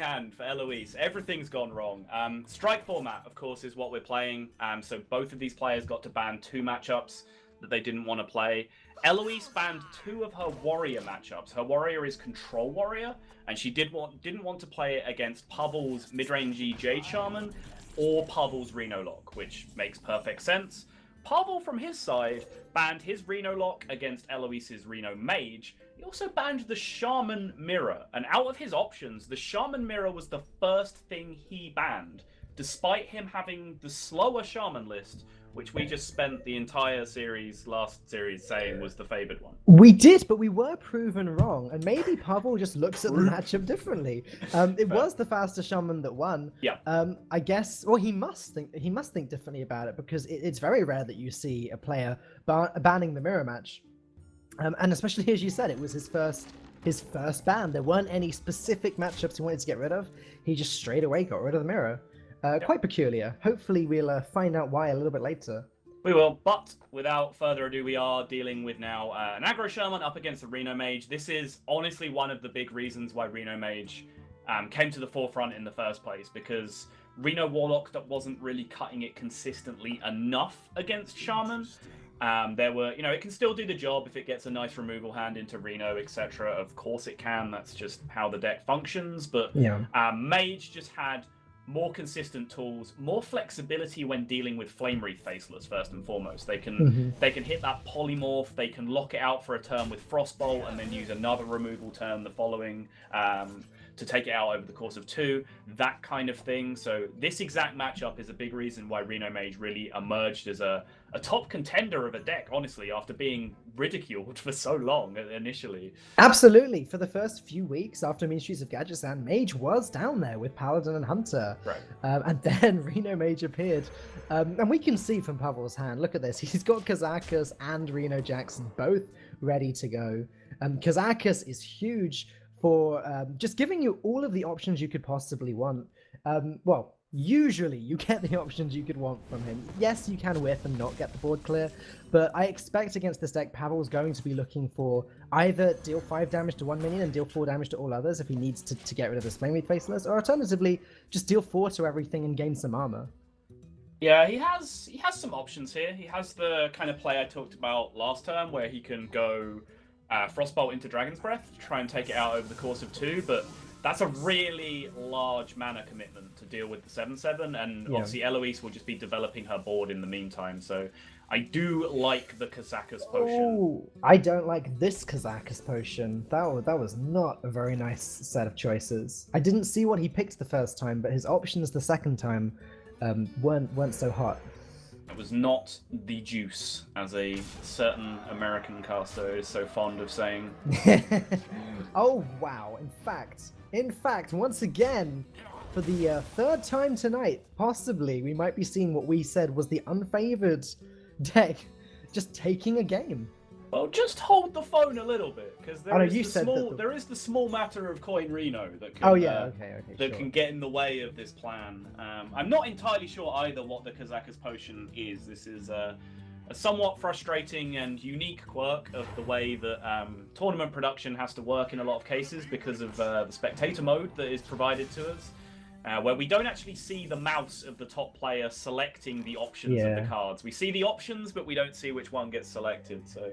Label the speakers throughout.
Speaker 1: hand for Eloise. Everything's gone wrong. Strike format, of course, is what we're playing. So both of these players got to ban 2 matchups that they didn't want to play. Eloise banned 2 of her warrior matchups. Her warrior is Control Warrior, and she didn't want to play it against Pavel's mid-rangey Jade Shaman or Pavel's Reno Lock, which makes perfect sense. Pavel, from his side, banned his Reno Lock against Eloise's Reno Mage. He also banned the Shaman Mirror, and out of his options, the Shaman Mirror was the first thing he banned, despite him having the slower Shaman list, which we just spent the entire last series saying was the favored one.
Speaker 2: We did, but we were proven wrong, and maybe Pavel just looks at the matchup differently. It was the faster Shaman that won.
Speaker 1: Yeah.
Speaker 2: I guess. Well, he must think differently about it, because it's very rare that you see a player banning the mirror match, and especially as you said, it was his first ban. There weren't any specific matchups he wanted to get rid of. He just straight away got rid of the mirror. Quite peculiar. Hopefully we'll find out why a little bit later.
Speaker 1: We will, but without further ado, we are dealing with now an aggro Shaman up against the Reno Mage. This is honestly one of the big reasons why Reno Mage came to the forefront in the first place, because Reno Warlock that wasn't really cutting it consistently enough against Shaman. There were, it can still do the job if it gets a nice removal hand into Reno, etc. Of course it can. That's just how the deck functions. But
Speaker 2: yeah.
Speaker 1: Mage just had more consistent tools, more flexibility when dealing with Flame Wreath Faceless, first and foremost. They can hit that polymorph, they can lock it out for a turn with Frostbolt, and then use another removal turn the following to take it out over the course of 2, that kind of thing. So this exact matchup is a big reason why Reno Mage really emerged as a top contender of a deck, honestly, after being ridiculed for so long initially.
Speaker 2: Absolutely. For the first few weeks after Mean Streets of Gadgetzan, Mage was down there with Paladin and Hunter.
Speaker 1: Right.
Speaker 2: And then Reno Mage appeared. And we can see from Pavel's hand, look at this, he's got Kazakus and Reno Jackson both ready to go. Kazakus is huge for just giving you all of the options you could possibly want. Well, usually you get the options you could want from him. Yes, you can whiff and not get the board clear, but I expect against this deck, Pavel's going to be looking for either deal 5 damage to 1 minion and deal 4 damage to all others if he needs to get rid of this Flame Wreath Faceless, or alternatively, just deal 4 to everything and gain some armor.
Speaker 1: Yeah, he has some options here. He has the kind of play I talked about last term, where he can go Frostbolt into Dragon's Breath to try and take it out over the course of 2, but that's a really large mana commitment to deal with the 7/7, and obviously Eloise will just be developing her board in the meantime, so I do like the Kazakus potion.
Speaker 2: Oh, I don't like this Kazakus potion. That was not a very nice set of choices. I didn't see what he picked the first time, but his options the second time weren't so hot.
Speaker 1: It was not the juice, as a certain American caster is so fond of saying.
Speaker 2: Oh wow! In fact, once again, for the 3rd time tonight, possibly we might be seeing what we said was the unfavored deck just taking a game.
Speaker 1: Well, just hold the phone a little bit, because there is the small matter of Coin Reno that can, can get in the way of this plan. I'm not entirely sure either what the Kazakus potion is. This is a somewhat frustrating and unique quirk of the way that tournament production has to work in a lot of cases because of the spectator mode that is provided to us. Where we don't actually see the mouse of the top player selecting the options of the cards. We see the options, but we don't see which one gets selected. So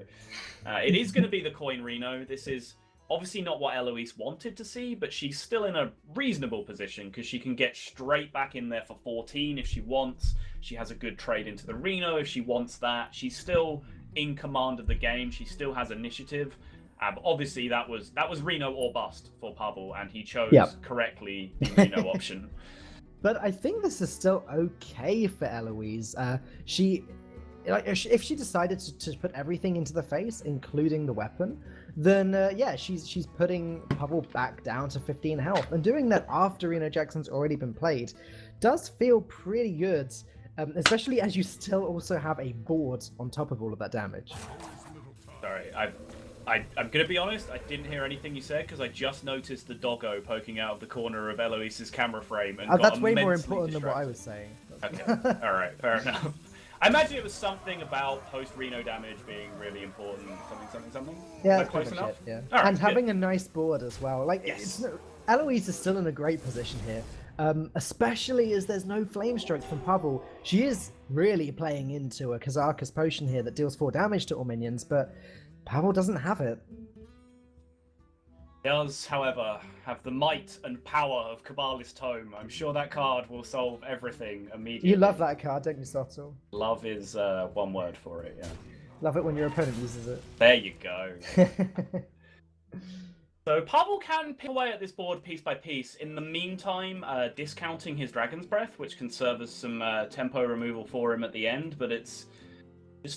Speaker 1: it is going to be the Coin Reno. This is obviously not what Eloise wanted to see, but she's still in a reasonable position because she can get straight back in there for 14 if she wants. She has a good trade into the Reno if she wants that. She's still in command of the game. She still has initiative. But obviously that was Reno or bust for Pavel, and he chose correctly the Reno option.
Speaker 2: But I think this is still okay for Eloise. If she decided to put everything into the face, including the weapon, then she's putting Pavel back down to 15 health, and doing that after Reno Jackson's already been played does feel pretty good, especially as you still also have a board on top of all of that damage.
Speaker 1: Sorry, I'm going to be honest, I didn't hear anything you said because I just noticed the doggo poking out of the corner of Eloise's camera frame and got
Speaker 2: that's way more
Speaker 1: immensely
Speaker 2: important
Speaker 1: distracted.
Speaker 2: than what I was saying.
Speaker 1: Okay, alright, fair enough. I imagine it was something about post-Reno damage being really important, something.
Speaker 2: Yeah,
Speaker 1: that's close enough?
Speaker 2: It, yeah.
Speaker 1: Right,
Speaker 2: and having a nice board as well. Like,
Speaker 1: yes.
Speaker 2: Eloise is still in a great position here, especially as there's no flame stroke from Pavel. She is really playing into a Kazakus potion here that deals 4 damage to all minions, but Pavel doesn't have it.
Speaker 1: He does, however, have the might and power of Kabbalist Tome. I'm sure that card will solve everything immediately.
Speaker 2: You love that card, don't you, Soto?
Speaker 1: Love is one word for it, yeah.
Speaker 2: Love it when your opponent uses it.
Speaker 1: There you go. So Pavel can pick away at this board piece by piece. In the meantime, discounting his Dragon's Breath, which can serve as some tempo removal for him at the end, but it's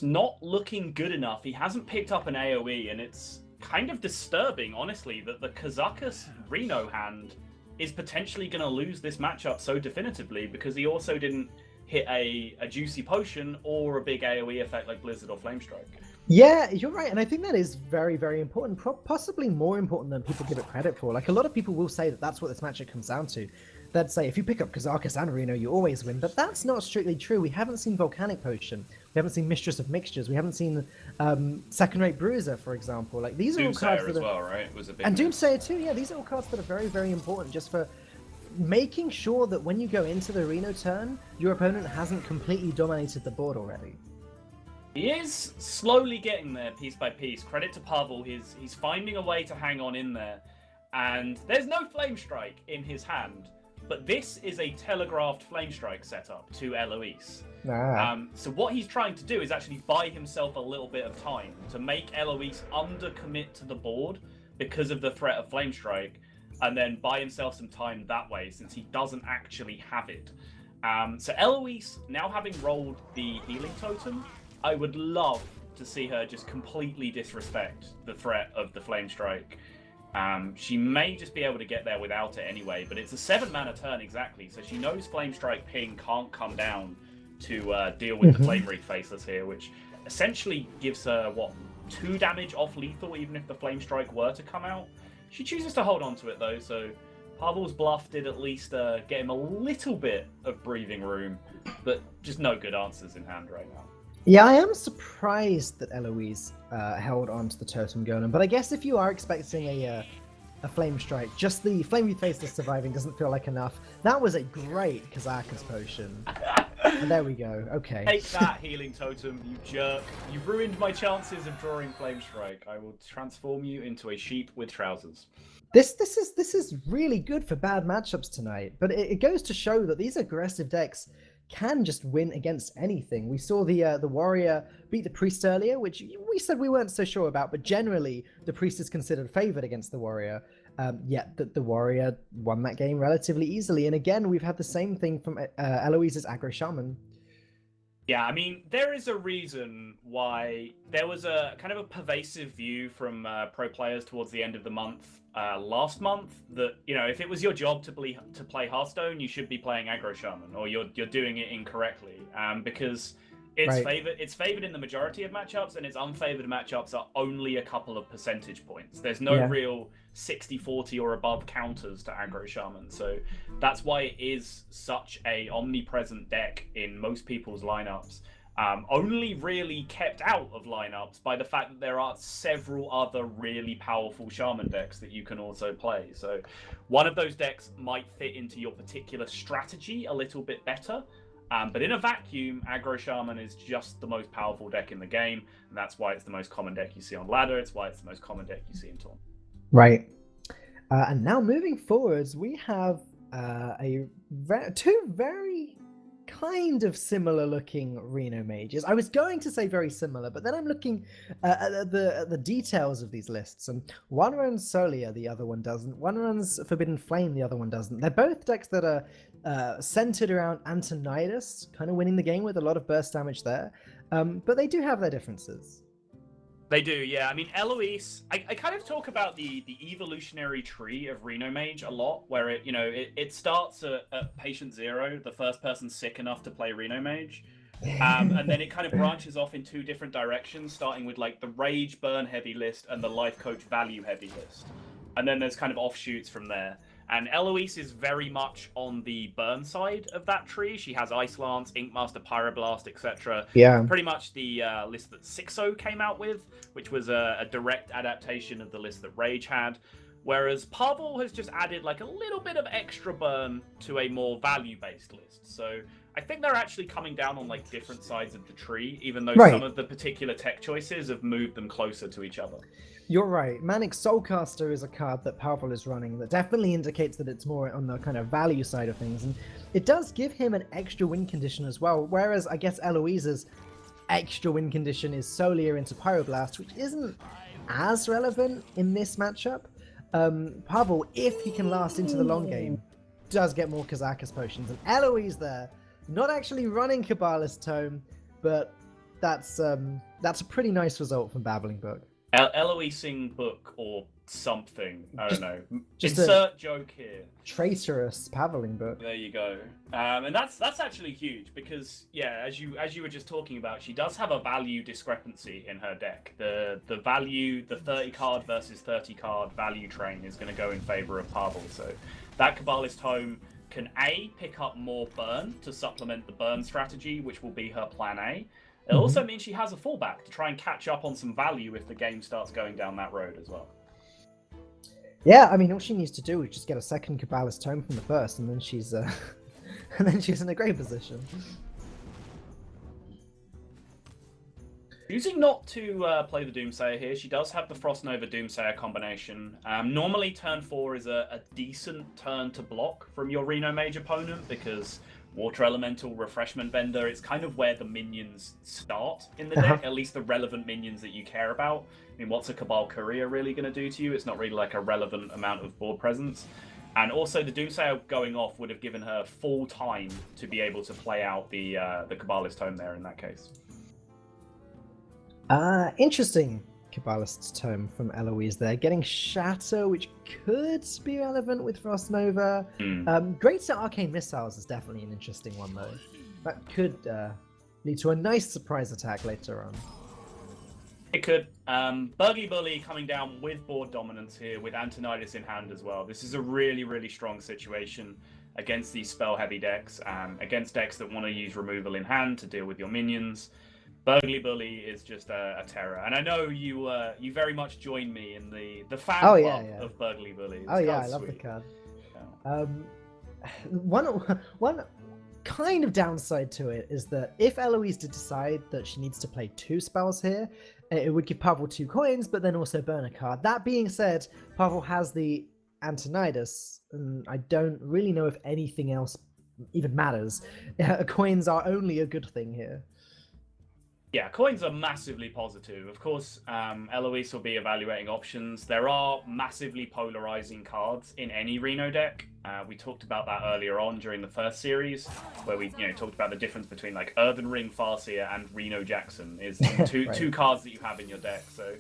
Speaker 1: not looking good enough. He hasn't picked up an AoE, and it's kind of disturbing, honestly, that the Kazakus Reno hand is potentially going to lose this matchup so definitively because he also didn't hit a juicy potion or a big AoE effect like Blizzard or Flamestrike.
Speaker 2: Yeah, you're right, and I think that is very, very important, possibly more important than people give it credit for. Like, a lot of people will say that that's what this matchup comes down to. They'd say, if you pick up Kazakus and Reno, you always win, but that's not strictly true. We haven't seen Volcanic Potion, we haven't seen Mistress of Mixtures, we haven't seen Second-Rate Bruiser, for example. Like, these are all cards that
Speaker 1: as well, right? It was a big
Speaker 2: and Doomsayer too, yeah, these are all cards that are very, very important just for making sure that when you go into the Reno turn, your opponent hasn't completely dominated the board already.
Speaker 1: He is slowly getting there piece by piece. Credit to Pavel, he's finding a way to hang on in there. And there's no Flamestrike in his hand, but this is a telegraphed Flamestrike setup to Eloise. So what he's trying to do is actually buy himself a little bit of time to make Eloise undercommit to the board because of the threat of Flamestrike, and then buy himself some time that way since he doesn't actually have it. So Eloise, now having rolled the healing totem, I would love to see her just completely disrespect the threat of the Flamestrike. She may just be able to get there without it anyway, but it's a 7-mana turn exactly, so she knows Flamestrike ping can't come down to deal with the Flame Wreath Faceless here, which essentially gives her, 2 damage off lethal even if the Flamestrike were to come out. She chooses to hold on to it though, so Pavel's bluff did at least get him a little bit of breathing room, but just no good answers in hand right now.
Speaker 2: Yeah, I am surprised that Eloise held on to the Totem Golem, but I guess if you are expecting a Flamestrike, just the Flame Wreath Faceless surviving doesn't feel like enough. That was a great Kazakus potion. And there we go, okay.
Speaker 1: Take that, Healing Totem, you jerk. You ruined my chances of drawing Flamestrike. I will transform you into a sheep with trousers.
Speaker 2: This is really good for bad matchups tonight, but it goes to show that these aggressive decks can just win against anything. We saw the Warrior beat the Priest earlier, which we said we weren't so sure about, but generally the Priest is considered favored against the Warrior. Yet the Warrior won that game relatively easily. And again, we've had the same thing from Eloise's Aggro Shaman.
Speaker 1: Yeah, I mean, there is a reason why there was a kind of a pervasive view from pro players towards the end of the month, last month, that, you know, if it was your job to play Hearthstone, you should be playing Aggro Shaman, or you're doing it incorrectly, because it's favored in the majority of matchups, and its unfavored matchups are only a couple of percentage points. There's no real 60-40 or above counters to Aggro Shaman, so that's why it is such a omnipresent deck in most people's lineups. Only really kept out of lineups by the fact that there are several other really powerful Shaman decks that you can also play. So one of those decks might fit into your particular strategy a little bit better. But in a vacuum, Aggro Shaman is just the most powerful deck in the game, and that's why it's the most common deck you see on ladder. It's why it's the most common deck you see in tournament.
Speaker 2: Right. And now moving forwards, we have two very kind of similar looking Reno mages. I was going to say very similar, but then I'm looking at the details of these lists, and one runs Solia, the other one doesn't. One runs Forbidden Flame, the other one doesn't. They're both decks that are centered around Antonidas, kind of winning the game with a lot of burst damage there, but they do have their differences.
Speaker 1: They do, yeah. I mean, Eloise, I kind of talk about the evolutionary tree of Reno Mage a lot, where it starts at patient 0, the first person sick enough to play Reno Mage, and then it kind of branches off in 2 different directions, starting with like the Rage Burn heavy list and the Life Coach Value heavy list, and then there's kind of offshoots from there. And Eloise is very much on the burn side of that tree. She has Ice Lance, Ink Master, Pyroblast, etc.
Speaker 2: Yeah.
Speaker 1: Pretty much the list that Sixo came out with, which was a direct adaptation of the list that Rage had. Whereas Pavel has just added like a little bit of extra burn to a more value-based list. So I think they're actually coming down on like different sides of the tree, even though some of the particular tech choices have moved them closer to each other.
Speaker 2: You're right. Manic Soulcaster is a card that Pavel is running that definitely indicates that it's more on the kind of value side of things. And it does give him an extra win condition as well. Whereas I guess Eloise's extra win condition is Solia into Pyroblast, which isn't as relevant in this matchup. Pavel, if he can last into the long game, does get more Kazakus potions. And Eloise there, not actually running Kabbalist Tome, but that's a pretty nice result from Babbling Book.
Speaker 1: Eloising Book or something. I don't know. Just insert joke here.
Speaker 2: Traitorous Paveling Book.
Speaker 1: There you go. And that's actually huge because as you were just talking about, she does have a value discrepancy in her deck. The value, the 30 card versus 30 card value train is going to go in favor of Pavel. So that Kabbalist Home can pick up more burn to supplement the burn strategy, which will be her plan A. It also means she has a fallback to try and catch up on some value if the game starts going down that road as well.
Speaker 2: Yeah, I mean, all she needs to do is just get a second Kabbalist Tome from the first, and then she's in a great position.
Speaker 1: Choosing not to play the Doomsayer here, she does have the Frost Nova Doomsayer combination. Normally, turn 4 is a decent turn to block from your Reno Mage opponent because Water Elemental, Refreshment Vendor, it's kind of where the minions start in the deck, at least the relevant minions that you care about. I mean, what's a Cabal Courier really going to do to you? It's not really like a relevant amount of board presence. And also the Doomsayer going off would have given her full time to be able to play out the Kabbalist Tome there in that case.
Speaker 2: Interesting Kabbalist's Tome from Eloise there. Getting Shatter, which could be relevant with Frost Nova. Greater Arcane Missiles is definitely an interesting one, though. That could lead to a nice surprise attack later on.
Speaker 1: It could. Burgly Bully coming down with board dominance here, with Antonidas in hand as well. This is a really, really strong situation against these spell-heavy decks, against decks that want to use removal in hand to deal with your minions. Burgly Bully is just a terror, and I know you very much join me in the fan club of Burgly Bully.
Speaker 2: I love the card. Yeah. One kind of downside to it is that if Eloise did decide that she needs to play 2 spells here, it would give Pavel 2 coins, but then also burn a card. That being said, Pavel has the Antonidas, and I don't really know if anything else even matters. Coins are only a good thing here.
Speaker 1: Yeah, coins are massively positive. Of course, Eloise will be evaluating options. There are massively polarizing cards in any Reno deck. We talked about that earlier on during the first series, where we talked about the difference between like Earthen Ring Farseer and Reno Jackson is two cards that you have in your deck. So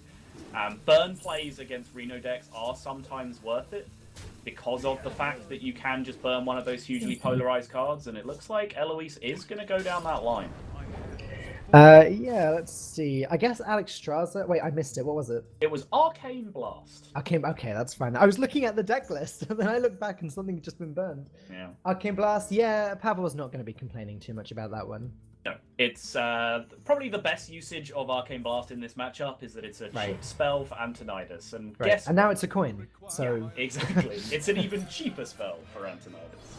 Speaker 1: burn plays against Reno decks are sometimes worth it because of the fact that you can just burn one of those hugely polarized cards, and it looks like Eloise is going to go down that line.
Speaker 2: Yeah, let's see. I guess Alex Straza. Wait, I missed it. What was it?
Speaker 1: It was Arcane Blast.
Speaker 2: Okay, that's fine. I was looking at the deck list, and then I looked back and something had just been burned.
Speaker 1: Yeah.
Speaker 2: Arcane Blast. Yeah, Pavel's not going to be complaining too much about that one.
Speaker 1: No, it's probably the best usage of Arcane Blast in this matchup is that it's a cheap spell for Antonidas, and guess
Speaker 2: and now it's a coin. So
Speaker 1: exactly, it's an even cheaper spell for Antonidas.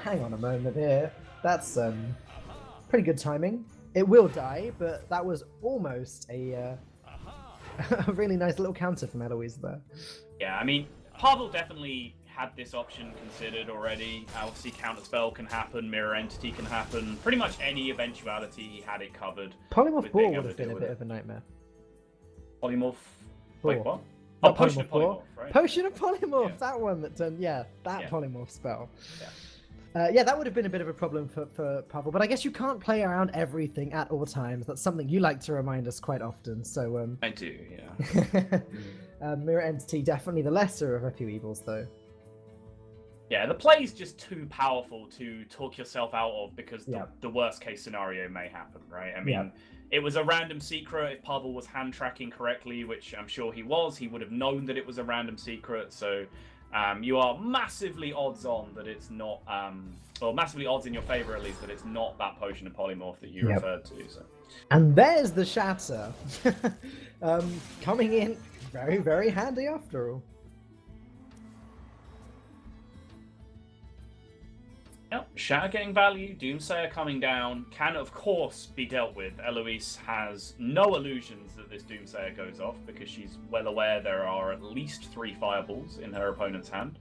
Speaker 2: Hang on a moment here. That's pretty good timing. It will die, but that was almost a really nice little counter from Eloise there.
Speaker 1: Yeah, I mean, Pavel definitely had this option considered already. Obviously, Counterspell can happen, Mirror Entity can happen. Pretty much any eventuality, he had it covered.
Speaker 2: Polymorph Ball would have been a bit of a nightmare.
Speaker 1: Polymorph?
Speaker 2: Ball.
Speaker 1: Wait, what? Oh, Potion of Polymorph, right?
Speaker 2: Potion of Polymorph, that one that turned, Polymorph spell. Yeah, that would have been a bit of a problem for Pavel, but I guess you can't play around everything at all times. That's something you like to remind us quite often. So
Speaker 1: I do, yeah.
Speaker 2: Mirror Entity, definitely the lesser of a few evils, though.
Speaker 1: Yeah, the play is just too powerful to talk yourself out of because the worst case scenario may happen, right? I mean, it was a random secret. If Pavel was hand tracking correctly, which I'm sure he was, he would have known that it was a random secret. So you are massively odds on that it's not, well, massively odds in your favor at least that it's not that Potion of Polymorph that you referred to. So.
Speaker 2: And there's the Shatter, coming in very, very handy after all.
Speaker 1: Yep, Shatter getting value, Doomsayer coming down, can of course be dealt with. Eloise has no illusions that this Doomsayer goes off because she's well aware there are at least 3 fireballs in her opponent's hand.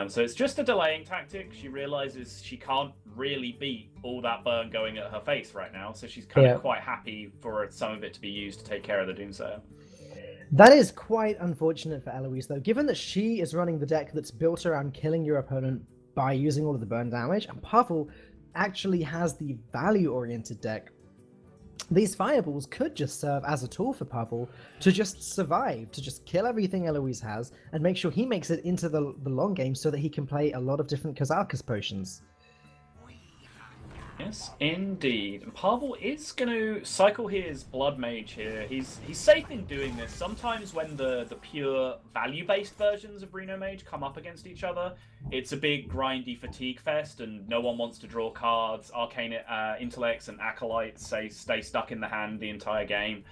Speaker 1: So it's just a delaying tactic. She realizes she can't really beat all that burn going at her face right now, so she's kind of quite happy for some of it to be used to take care of the Doomsayer.
Speaker 2: That is quite unfortunate for Eloise, though, given that she is running the deck that's built around killing your opponent by using all of the burn damage, and Pavel actually has the value-oriented deck. These fireballs could just serve as a tool for Pavel to just survive, to just kill everything Eloise has, and make sure he makes it into the long game so that he can play a lot of different Kazakus potions.
Speaker 1: Yes, indeed. And Pavel is going to cycle his Blood Mage here. He's safe in doing this. Sometimes when the pure value-based versions of Reno Mage come up against each other, it's a big grindy fatigue fest and no one wants to draw cards. Arcane Intellects and Acolytes stay stuck in the hand the entire game.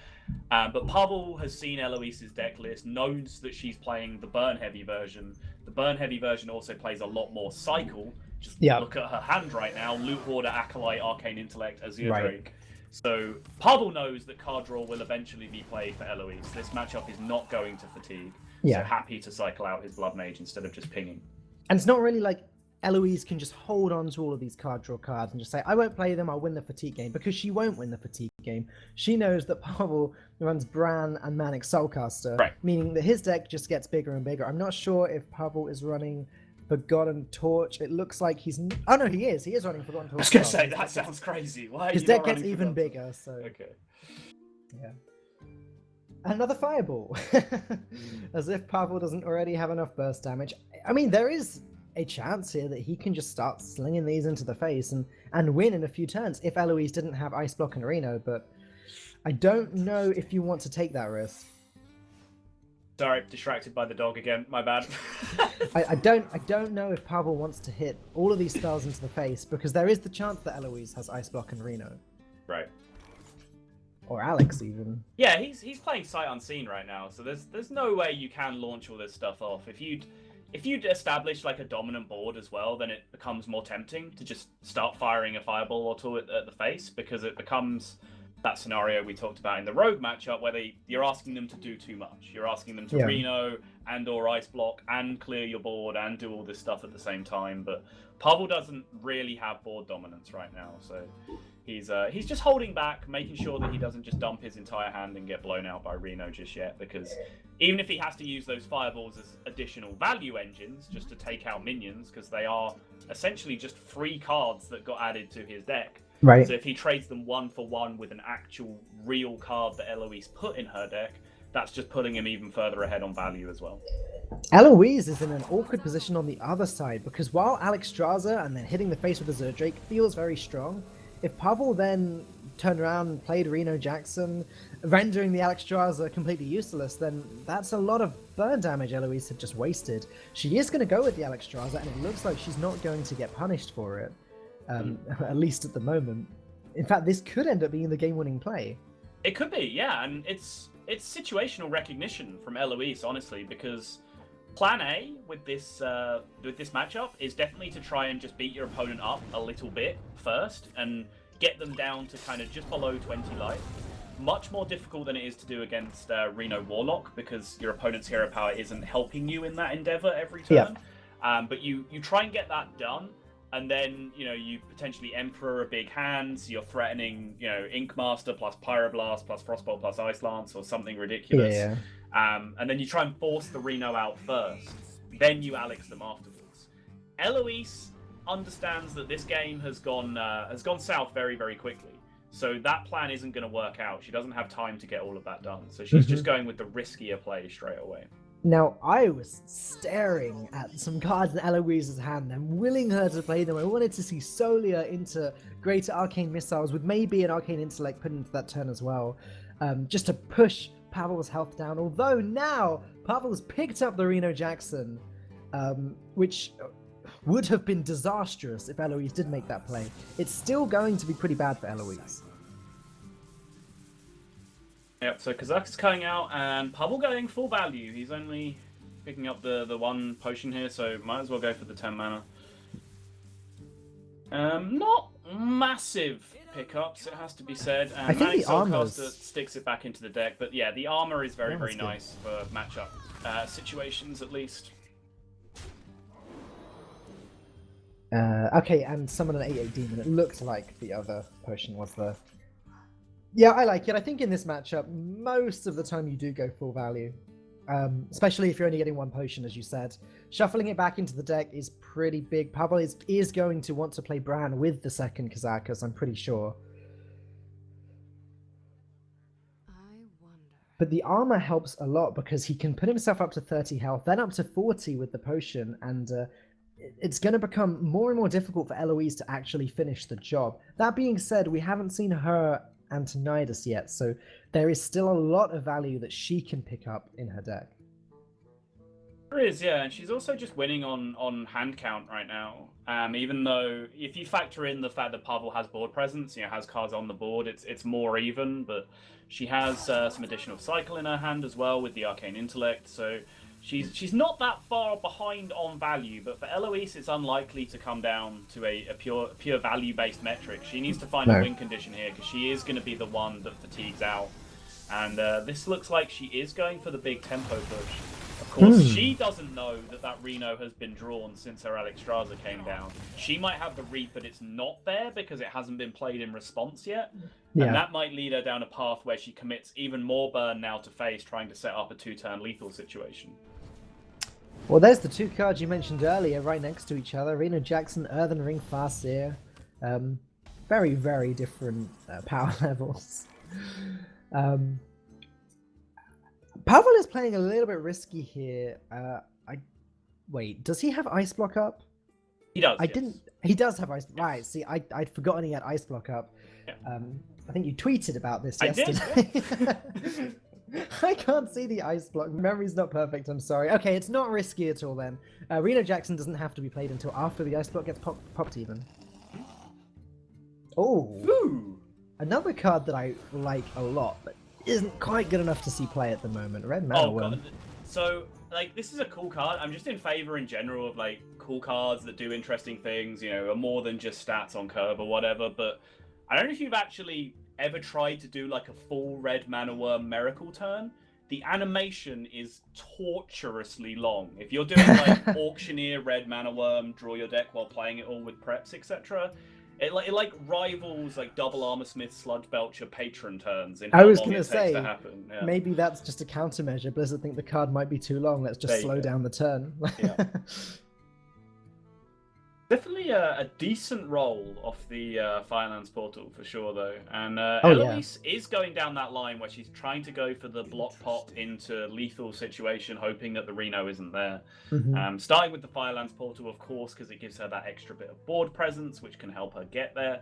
Speaker 1: But Pavel has seen Eloise's deck list, knows that she's playing the burn-heavy version. The burn-heavy version also plays a lot more cycle. Just look at her hand right now. Loot Hoarder, Acolyte, Arcane Intellect, Azure Drake. So Pavel knows that card draw will eventually be played for Eloise. This matchup is not going to fatigue. So happy to cycle out his Blood Mage instead of just pinging.
Speaker 2: And it's not really like Eloise can just hold on to all of these card draw cards and just say, I won't play them, I'll win the fatigue game, because she won't win the fatigue game. She knows that Pavel runs Bran and Manic Soulcaster, meaning that his deck just gets bigger and bigger. I'm not sure if Pavel is running Forgotten Torch. It looks like he's... Oh no, he is running Forgotten Torch.
Speaker 1: I was going to say, that sounds crazy. Why
Speaker 2: his deck gets even bigger, so...
Speaker 1: Okay.
Speaker 2: Yeah. Another fireball. As if Pavel doesn't already have enough burst damage. I mean, there is a chance here that he can just start slinging these into the face and win in a few turns if Eloise didn't have Ice Block and Reno, but I don't know if you want to take that risk.
Speaker 1: Sorry, distracted by the dog again. My bad.
Speaker 2: I don't know if Pavel wants to hit all of these spells into the face, because there is the chance that Eloise has Ice Block and Reno.
Speaker 1: Right.
Speaker 2: Or Alex even.
Speaker 1: Yeah, he's playing Sight Unseen right now, so there's no way you can launch all this stuff off. If you'd establish like a dominant board as well, then it becomes more tempting to just start firing a fireball or two at the face, because it becomes that scenario we talked about in the Rogue matchup where you're asking them to do too much. You're asking them to Reno and or Ice Block and clear your board and do all this stuff at the same time. But Pavel doesn't really have board dominance right now, so he's just holding back, making sure that he doesn't just dump his entire hand and get blown out by Reno just yet, because even if he has to use those fireballs as additional value engines just to take out minions, because they are essentially just free cards that got added to his deck.
Speaker 2: Right.
Speaker 1: So if he trades them 1-for-1 with an actual real card that Eloise put in her deck, that's just putting him even further ahead on value as well.
Speaker 2: Eloise is in an awkward position on the other side, because while Alexstrasza and then hitting the face with Azure Drake feels very strong, if Pavel then turned around and played Reno Jackson, rendering the Alexstrasza completely useless, then that's a lot of burn damage Eloise had just wasted. She is going to go with the Alexstrasza, and it looks like she's not going to get punished for it. At least at the moment. In fact, this could end up being the game-winning play.
Speaker 1: It could be, yeah, and it's situational recognition from Eloise, honestly, because Plan A with this matchup is definitely to try and just beat your opponent up a little bit first and get them down to kind of just below 20 life. Much more difficult than it is to do against Reno Warlock, because your opponent's hero power isn't helping you in that endeavor every turn. But you try and get that done. And then, you potentially Emperor a big hand, so you're threatening, Ink Master plus Pyroblast plus Frostbolt plus Ice Lance or something ridiculous.
Speaker 2: Yeah.
Speaker 1: And then you try and force the Reno out first. Then you Alex them afterwards. Eloise understands that this game has gone south very, very quickly. So that plan isn't going to work out. She doesn't have time to get all of that done. So she's just going with the riskier play straight away.
Speaker 2: Now, I was staring at some cards in Eloise's hand and willing her to play them. I wanted to see Solia into greater arcane missiles with maybe an arcane intellect put into that turn as well, just to push Pavel's health down. Although now Pavel's picked up the Reno Jackson, which would have been disastrous if Eloise did make that play. It's still going to be pretty bad for Eloise.
Speaker 1: Yep, so Kazakus cutting out, and Pavel going full value. He's only picking up the one potion here, so might as well go for the 10 mana. Not massive pickups, it has to be said.
Speaker 2: I think the armor
Speaker 1: sticks it back into the deck, but yeah, the armor is very nice for matchup situations at least.
Speaker 2: Okay, and summon an 8/8 demon. It looked like the other potion was the. Yeah, I like it. I think in this matchup, most of the time you do go full value. Especially if you're only getting one potion, as you said. Shuffling it back into the deck is pretty big. Pavel is going to want to play Bran with the second Kazakus, I'm pretty sure. But the armor helps a lot because he can put himself up to 30 health, then up to 40 with the potion, and it's going to become more and more difficult for Eloise to actually finish the job. That being said, we haven't seen her Antonidas yet, so there is still a lot of value that she can pick up in her deck.
Speaker 1: There is, yeah, and she's also just winning on hand count right now. Even though, if you factor in the fact that Pavel has board presence, has cards on the board, it's more even, but she has some additional cycle in her hand as well with the Arcane Intellect, so she's not that far behind on value, but for Eloise, it's unlikely to come down to a pure value-based metric. She needs to find a win condition here, because she is going to be the one that fatigues out. And this looks like she is going for the big tempo push. Of course, she doesn't know that Reno has been drawn since her Alexstrasza came down. She might have the read, but it's not there because it hasn't been played in response yet. Yeah. And that might lead her down a path where she commits even more burn now to face, trying to set up a 2-turn lethal situation.
Speaker 2: Well, there's the two cards you mentioned earlier right next to each other. Reno Jackson, Earthen Ring, Farseer. Very, very different power levels. Pavel is playing a little bit risky here. Wait, does he have Ice Block up?
Speaker 1: He does.
Speaker 2: He does have Ice. Right. See, I'd forgotten he had Ice Block up.
Speaker 1: Yeah.
Speaker 2: I think you tweeted about this yesterday.
Speaker 1: I did.
Speaker 2: I can't see the Ice Block. Memory's not perfect. I'm sorry. Okay, it's not risky at all then. Reno Jackson doesn't have to be played until after the Ice Block gets popped even. Oh.
Speaker 1: Ooh.
Speaker 2: Another card that I like a lot, but isn't quite good enough to see play at the moment. Red Mana Worm.
Speaker 1: So, this is a cool card. I'm just in favor in general of, cool cards that do interesting things, are more than just stats on curve or whatever, but I don't know if you've actually ever tried to do, a full Red Mana Worm Miracle turn. The animation is torturously long. If you're doing, Auctioneer, Red Mana Worm, draw your deck while playing it all with preps, etc., It rivals Double Armor Smith, Sludge Belcher, Patron turns in how long it takes to happen. Yeah.
Speaker 2: Maybe that's just a countermeasure. Blizzard think the card might be too long. Let's just slow down the turn.
Speaker 1: Yeah. Definitely a decent roll off the Firelands portal for sure, though. And Eloise is going down that line where she's trying to go for the block pot into lethal situation, hoping that the Reno isn't there. Mm-hmm. Starting with the Firelands portal, of course, because it gives her that extra bit of board presence, which can help her get there.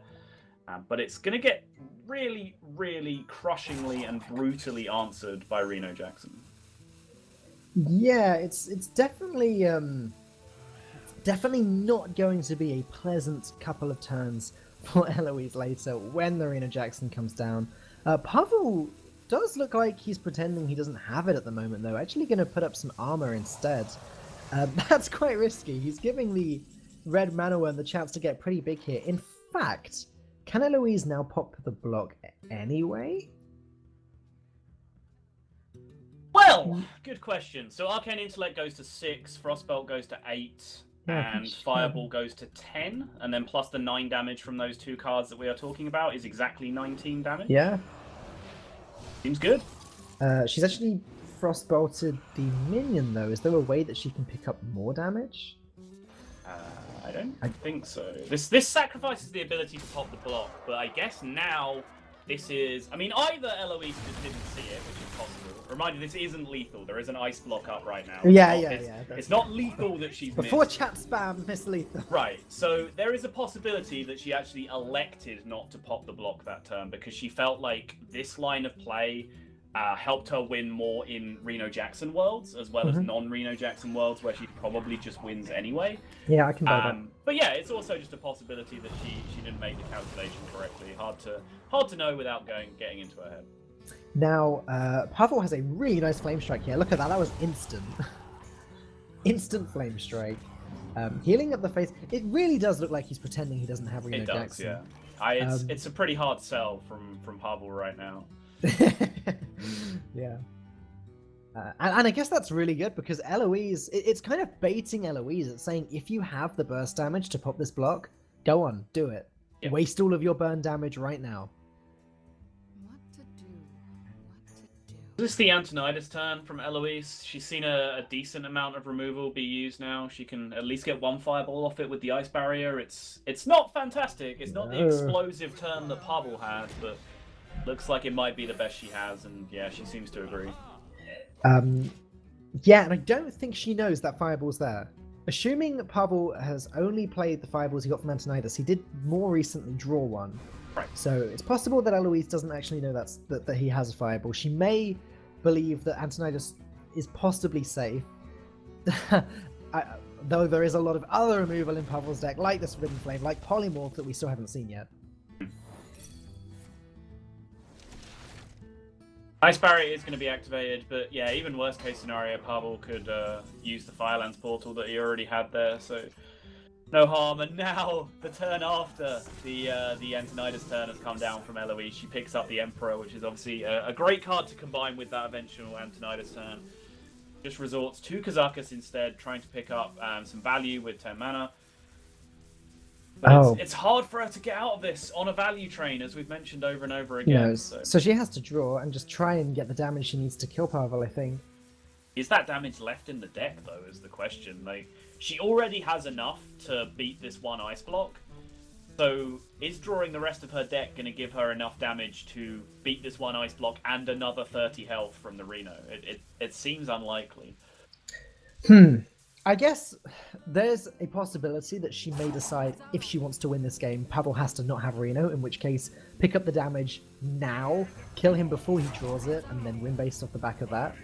Speaker 1: But it's going to get really, really crushingly and brutally answered by Reno Jackson.
Speaker 2: Yeah, it's definitely... Definitely not going to be a pleasant couple of turns for Eloise later when the Reno Jackson comes down. Pavel does look like he's pretending he doesn't have it at the moment, though. Actually going to put up some armor instead. That's quite risky. He's giving the Red Mana Worm the chance to get pretty big here. In fact, can Eloise now pop the block anyway?
Speaker 1: Well, good question. So Arcane Intellect goes to 6, Frostbolt goes to 8. And Fireball goes to 10, and then plus the 9 damage from those two cards that we are talking about is exactly 19 damage.
Speaker 2: Yeah.
Speaker 1: Seems good.
Speaker 2: She's actually Frostbolted the minion, though. Is there a way that she can pick up more damage?
Speaker 1: I don't think so. This sacrifices the ability to pop the block, but I guess now this is... I mean, either Eloise just didn't see it, which is possible. Reminder, this isn't lethal. There is an ice block up right now.
Speaker 2: Yeah.
Speaker 1: It's not lethal that she's
Speaker 2: Before
Speaker 1: missed.
Speaker 2: chat spam, miss lethal.
Speaker 1: Right, so there is a possibility that she actually elected not to pop the block that turn because she felt like this line of play helped her win more in Reno Jackson worlds as well as non-Reno Jackson worlds where she probably just wins anyway.
Speaker 2: Yeah, I can buy that.
Speaker 1: But yeah, it's also just a possibility that she didn't make the calculation correctly. Hard to know without getting into her head.
Speaker 2: Now, Pavel has a really nice Flame Strike here. Look at that. That was instant. Instant Flame Strike. Healing up the face. It really does look like he's pretending he doesn't have Reno Jackson.
Speaker 1: It does, yeah. It's a pretty hard sell from Pavel right now.
Speaker 2: Yeah. And I guess that's really good because Eloise, it's kind of baiting Eloise. It's saying, if you have the burst damage to pop this block, go on, do it. Yep. Waste all of your burn damage right now.
Speaker 3: What to do?
Speaker 1: This is the Antonidas turn from Eloise. She's seen a decent amount of removal be used now. She can at least get one fireball off it with the ice barrier. It's not fantastic. It's not the explosive turn that Pavel had, but looks like it might be the best she has, and yeah, she seems to agree.
Speaker 2: Yeah, and I don't think she knows that fireball's there. Assuming Pavel has only played the fireballs he got from Antonidas, he did more recently draw one.
Speaker 1: Right.
Speaker 2: So it's possible that Eloise doesn't actually know that he has a fireball. She may believe that Antonidas is possibly safe. Though there is a lot of other removal in Pavel's deck, like this Forbidden Flame, like Polymorph that we still haven't seen yet.
Speaker 1: Ice Barrier is going to be activated, but yeah, even worst case scenario, Pavel could use the Firelands portal that he already had there, so no harm. And now, the turn after the Antonidas turn has come down from Eloise. She picks up the Emperor, which is obviously a great card to combine with that eventual Antonidas turn. Just resorts to Kazakus instead, trying to pick up some value with 10 mana. But it's hard for her to get out of this on a value train, as we've mentioned over and over again.
Speaker 2: No, so she has to draw and just try and get the damage she needs to kill Pavel, I think.
Speaker 1: Is that damage left in the deck, though, is the question. Like, she already has enough to beat this one ice block. So, is drawing the rest of her deck going to give her enough damage to beat this one ice block and another 30 health from the Reno? It seems unlikely.
Speaker 2: I guess there's a possibility that she may decide if she wants to win this game, Pavel has to not have Reno, in which case pick up the damage now, kill him before he draws it, and then win based off the back of that.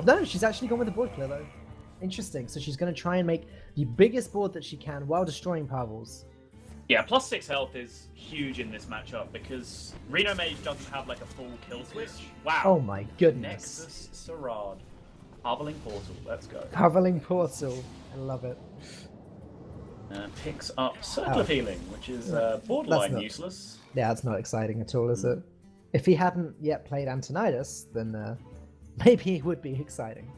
Speaker 2: No, she's actually gone with the board clear though. Interesting. So she's going to try and make the biggest board that she can while destroying Pavel's.
Speaker 1: Yeah, plus 6 health is huge in this matchup because Reno Mage doesn't have like a full kill switch. Wow.
Speaker 2: Oh my goodness.
Speaker 1: Nexus Sarad. Paveling Portal, let's go.
Speaker 2: Paveling Portal, I love it.
Speaker 1: Picks up Circle of Healing, which is borderline useless.
Speaker 2: Yeah, that's not exciting at all, is it? If he hadn't yet played Antonidas, then maybe it would be exciting.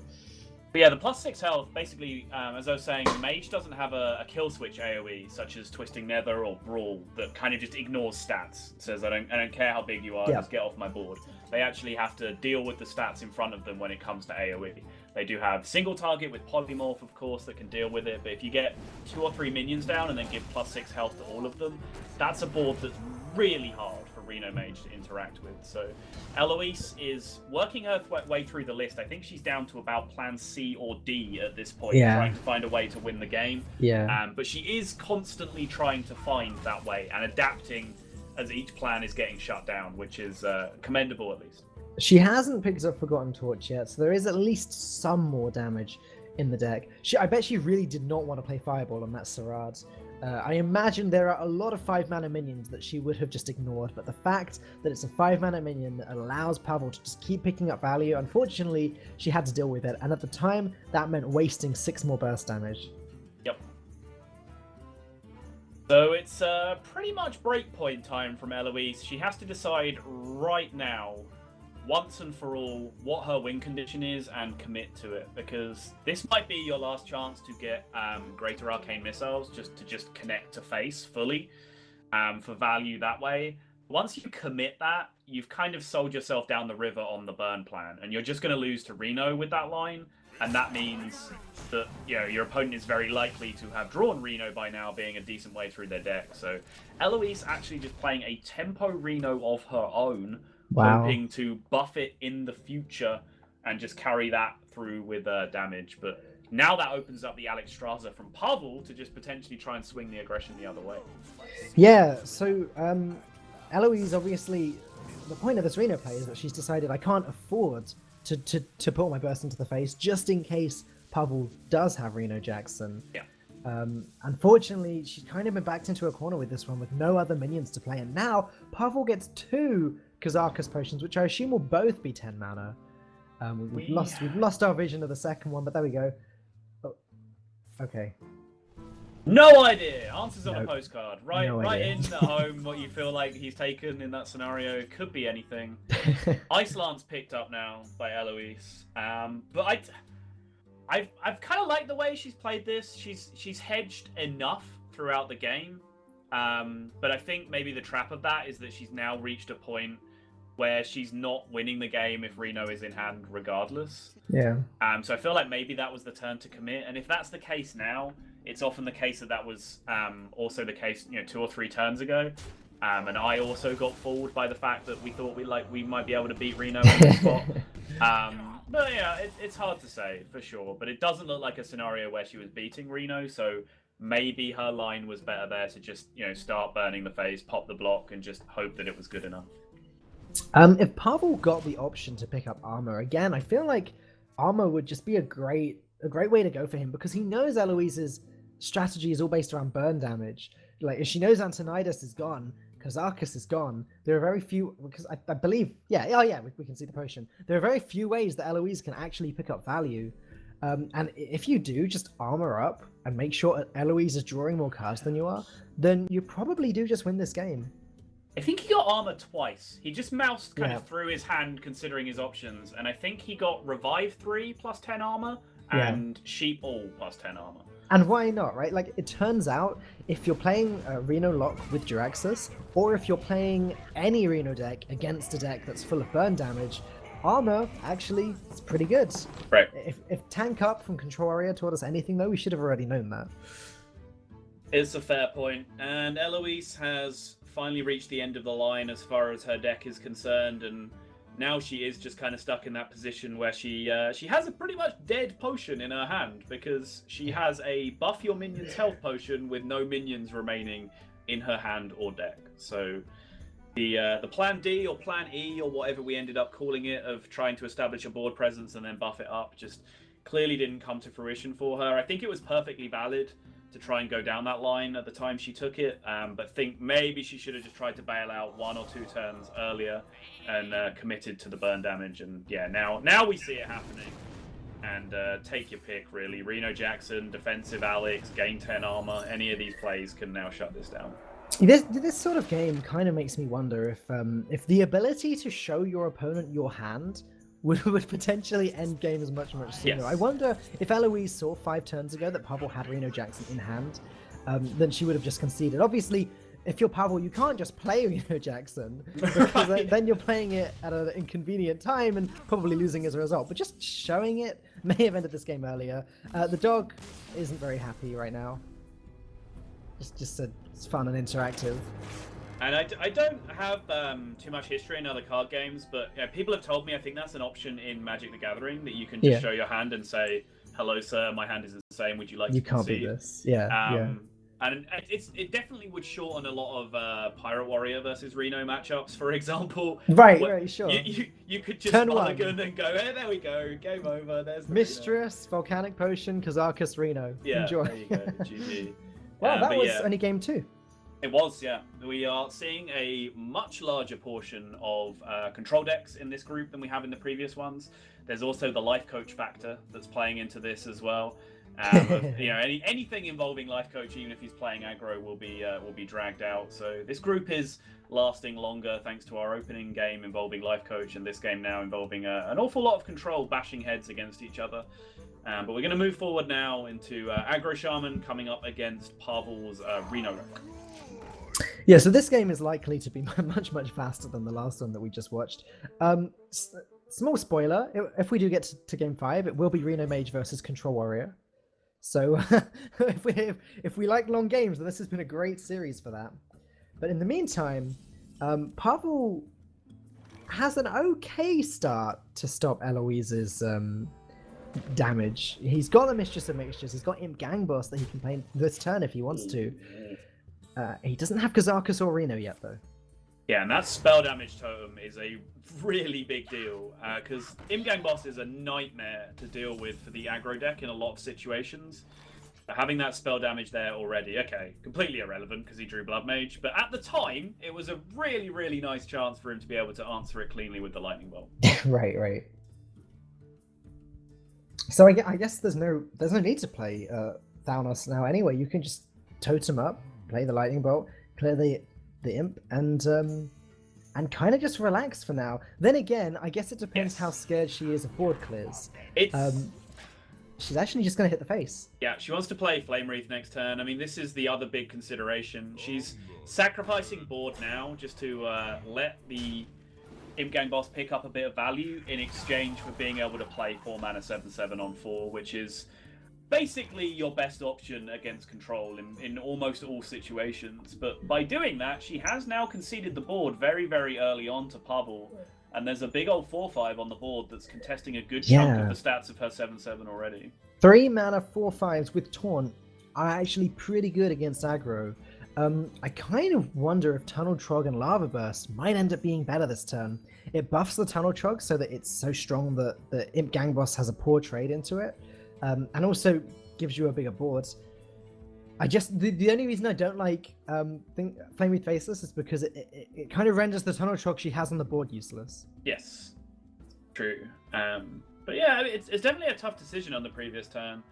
Speaker 1: But yeah, the plus 6 health, basically, as I was saying, Mage doesn't have a kill switch AoE, such as Twisting Nether or Brawl, that kind of just ignores stats. It says, I don't care how big you are, just get off my board. They actually have to deal with the stats in front of them when it comes to AoE. They do have single target with Polymorph, of course, that can deal with it, but if you get 2 or 3 minions down and then give plus 6 health to all of them, that's a board that's really hard for Reno Mage to interact with. So Eloise is working her way through the list. I think she's down to about plan C or D at this point, trying to find a way to win the game. But she is constantly trying to find that way and adapting as each plan is getting shut down, which is commendable at least.
Speaker 2: She hasn't picked up Forgotten Torch yet, so there is at least some more damage in the deck. I bet she really did not want to play Fireball on that Sarad. I imagine there are a lot of 5-mana minions that she would have just ignored, but the fact that it's a 5-mana minion that allows Pavel to just keep picking up value, unfortunately, she had to deal with it, and at the time, that meant wasting 6 more burst damage.
Speaker 1: Yep. So it's pretty much breakpoint time from Eloise. She has to decide right now, once and for all, what her win condition is and commit to it, because this might be your last chance to get Greater Arcane Missiles just connect to face fully for value that way. Once you commit that, you've kind of sold yourself down the river on the burn plan, and you're just going to lose to Reno with that line, and that means that your opponent is very likely to have drawn Reno by now, being a decent way through their deck. So Eloise actually just playing a tempo Reno of her own, hoping to buff it in the future and just carry that through with damage. But now that opens up the Alex Strasser from Pavel to just potentially try and swing the aggression the other way.
Speaker 2: Yeah, so Eloise, obviously, the point of this Reno play is that she's decided I can't afford to put my burst into the face just in case Pavel does have Reno Jackson.
Speaker 1: Yeah.
Speaker 2: Unfortunately, she's kind of been backed into a corner with this one with no other minions to play, and now Pavel gets 2 Kazakus potions, which I assume will both be 10 mana. We've lost our vision of the second one, but there we go. Oh, okay.
Speaker 1: No idea. Answers on a
Speaker 2: Nope.
Speaker 1: postcard. Write in at home what you feel like he's taken in that scenario. It could be anything. Iceland's picked up now by Eloise. But I've kind of liked the way she's played this. She's hedged enough throughout the game. But I think maybe the trap of that is that she's now reached a point where she's not winning the game if Reno is in hand regardless.
Speaker 2: Yeah.
Speaker 1: So I feel like maybe that was the turn to commit. And if that's the case now, it's often the case that was also the case, 2 or 3 turns ago. And I also got fooled by the fact that we thought we might be able to beat Reno in this spot. But yeah, it's hard to say for sure. But it doesn't look like a scenario where she was beating Reno. So maybe her line was better there to just start burning the phase, pop the block, and just hope that it was good enough.
Speaker 2: If Pavel got the option to pick up armor again, I feel like armor would just be a great way to go for him, because he knows Eloise's strategy is all based around burn damage. Like, if she knows Antonidas is gone, Kazakis is gone, there are very few, because I believe, we can see the potion. There are very few ways that Eloise can actually pick up value. And if you do just armor up and make sure Eloise is drawing more cards than you are, then you probably do just win this game.
Speaker 1: I think he got armor twice. He just moused kind of through his hand considering his options, and I think he got Revive 3 plus 10 armor and Sheep All plus 10 armor.
Speaker 2: And why not, right? Like, it turns out, if you're playing Reno Lock with Jiraxis, or if you're playing any Reno deck against a deck that's full of burn damage, armor actually is pretty good.
Speaker 1: Right.
Speaker 2: If Tank Up from Control Warrior taught us anything, though, we should have already known that.
Speaker 1: It's a fair point. And Eloise has finally reached the end of the line as far as her deck is concerned, and now she is just kind of stuck in that position where she has a pretty much dead potion in her hand, because she has a buff your minions health potion with no minions remaining in her hand or deck. So the plan D or plan E or whatever we ended up calling it of trying to establish a board presence and then buff it up just clearly didn't come to fruition for her. I think it was perfectly valid to try and go down that line at the time she took it, but think maybe she should have just tried to bail out 1 or 2 turns earlier and committed to the burn damage. And yeah, now we see it happening. And take your pick, really. Reno Jackson, defensive Alex, gain 10 armor. Any of these plays can now shut this down.
Speaker 2: This sort of game kind of makes me wonder if the ability to show your opponent your hand would potentially end games much sooner. Yes. I wonder if Eloise saw 5 turns ago that Pavel had Reno Jackson in hand, then she would have just conceded. Obviously, if you're Pavel, you can't just play Reno Jackson, because then you're playing it at an inconvenient time and probably losing as a result. But just showing it may have ended this game earlier. The dog isn't very happy right now. Just said it's fun and interactive.
Speaker 1: And I don't have too much history in other card games, but people have told me I think that's an option in Magic the Gathering, that you can just show your hand and say, "Hello, sir, my hand is insane. Would you like to concede?"
Speaker 2: You can't do this. Yeah.
Speaker 1: And it definitely would shorten a lot of Pirate Warrior versus Reno matchups, for example.
Speaker 2: Right, sure.
Speaker 1: You could just mulligan and go, hey, there we go, game over. There's the
Speaker 2: Mistress, Reno. Volcanic Potion, Kazakis, Reno.
Speaker 1: Yeah,
Speaker 2: enjoy.
Speaker 1: There you go, GG.
Speaker 2: Well, that was only game 2.
Speaker 1: It was, yeah. We are seeing a much larger portion of control decks in this group than we have in the previous ones. There's also the life coach factor that's playing into this as well. Anything involving life coach, even if he's playing aggro, will be dragged out. So this group is lasting longer thanks to our opening game involving life coach, and this game now involving an awful lot of control bashing heads against each other. But we're going to move forward now into aggro shaman coming up against Pavel's Reno.
Speaker 2: Yeah, so this game is likely to be much faster than the last one that we just watched. Small spoiler, if we do get to game 5, it will be Reno Mage versus Control Warrior. So if we like long games, then this has been a great series for that. But in the meantime, Pavel has an okay start to stop Eloise's damage. He's got the Mistress of Mixtures, he's got Imp Gang Boss that he can play this turn if he wants to. He doesn't have Kazakis or Reno yet, though.
Speaker 1: Yeah, and that spell damage totem is a really big deal, because Imp Gang Boss is a nightmare to deal with for the aggro deck in a lot of situations. Having that spell damage there already, okay, completely irrelevant because he drew Blood Mage, but at the time, it was a really, really nice chance for him to be able to answer it cleanly with the Lightning Bolt.
Speaker 2: Right. So I guess there's no need to play Thanos now anyway. You can just totem up, play the lightning bolt, clear the imp, and kind of just relax for now. Then again, I guess it depends how scared she is of board clears. She's actually just going to hit the face.
Speaker 1: Yeah, she wants to play Flame Wreath next turn. I mean, this is the other big consideration. She's sacrificing board now just to let the Imp Gang boss pick up a bit of value in exchange for being able to play 4 mana 7/7 on 4, which is basically your best option against control in almost all situations. But by doing that, she has now conceded the board very, very early on to Pavel. And there's a big old 4/5 on the board that's contesting a good chunk of the stats of her 7/7 already.
Speaker 2: 3 mana 4/5s with Taunt are actually pretty good against aggro. I kind of wonder if Tunnel Trog and Lava Burst might end up being better this turn. It buffs the Tunnel Trog so that it's so strong that the Imp Gang boss has a poor trade into it. And also gives you a bigger board. The only reason I don't like Flame Wreath Faceless is because it kind of renders the Tunnel Trog she has on the board useless.
Speaker 1: Yes, true. But yeah, it's definitely a tough decision on the previous turn.